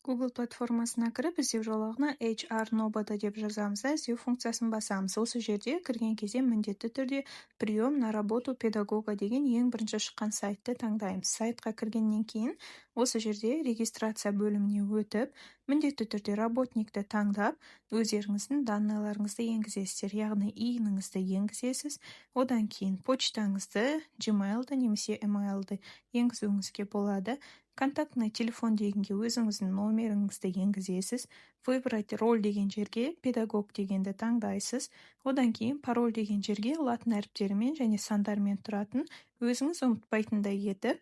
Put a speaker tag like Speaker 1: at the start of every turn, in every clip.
Speaker 1: Google платформасына кіріп, іздеу жолағына HR Nobody деп жазамыз да, іздеу функциясын басамыз. Осы жерде кірген кезде міндетті түрде прием на работу педагога деген ең бірінші шыққан сайтты таңдаймыз. Сайтқа кіргеннен кейін осы жерде регистрация бөліміне өтіп, міндетті түрде работникті таңдап, өздеріңіздің данныйларыңызды енгізесіздер, яғни иініңізді енгізесіз. Одан кейін почтаңызды, Gmail'ды немесе email'ды енгізуіңізге болады. Контактный телефон дегенге өзіңіздің номеріңізді енгізесіз. Выбрать роль деген жерге педагог дегенді таңдайсыз. Одан кейін пароль деген жерге латын әріптерімен және сандармен тұратын өзіңіз ұмытпайтындай етіп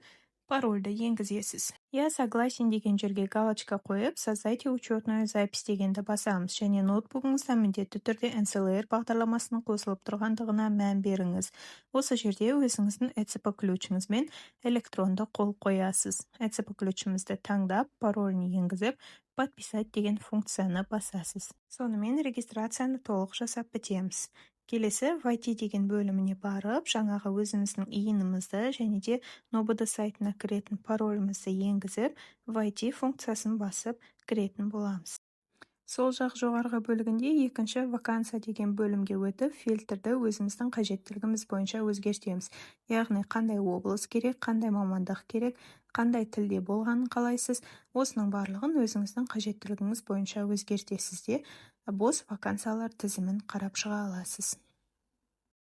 Speaker 1: парольді енгізесіз. Я согласен деген жерге галочка қойып, создайте учетную запись дегенді басамыз, және ноутбугыңызда міндетті түрде NCLR бағдарламасының қосылып тұрғандығына мән беріңіз. Осы жерде өзіңіздің ECP ключіңізбен электронды қол қоясыз. ECP ключімізді таңдап, паролін енгізіп, подписать деген функцияны басасыз. Сонымен регистрацияны толық жасап бітеміз. Келесі войти деген бөліміне барып, жаңағы өзіміздің иінімізді және де Nobody сайтына кіретін паролімізді енгізіп, войти функциясын басып кіретін боламыз. Сол жақ жоғарғы бөлігінде екінші вакансия деген бөлімге өтіп, фильтрді өзіміздің қажеттілігіміз бойынша өзгертеміз. Яғни қандай облыс керек, қандай мамандық керек, қандай тілде болғанын қалайсыз, осының барлығын өзіңіздің қажеттілігіңіз бойынша өзгертесіз де бос вакансиялар тізімін қарап шыға аласыз.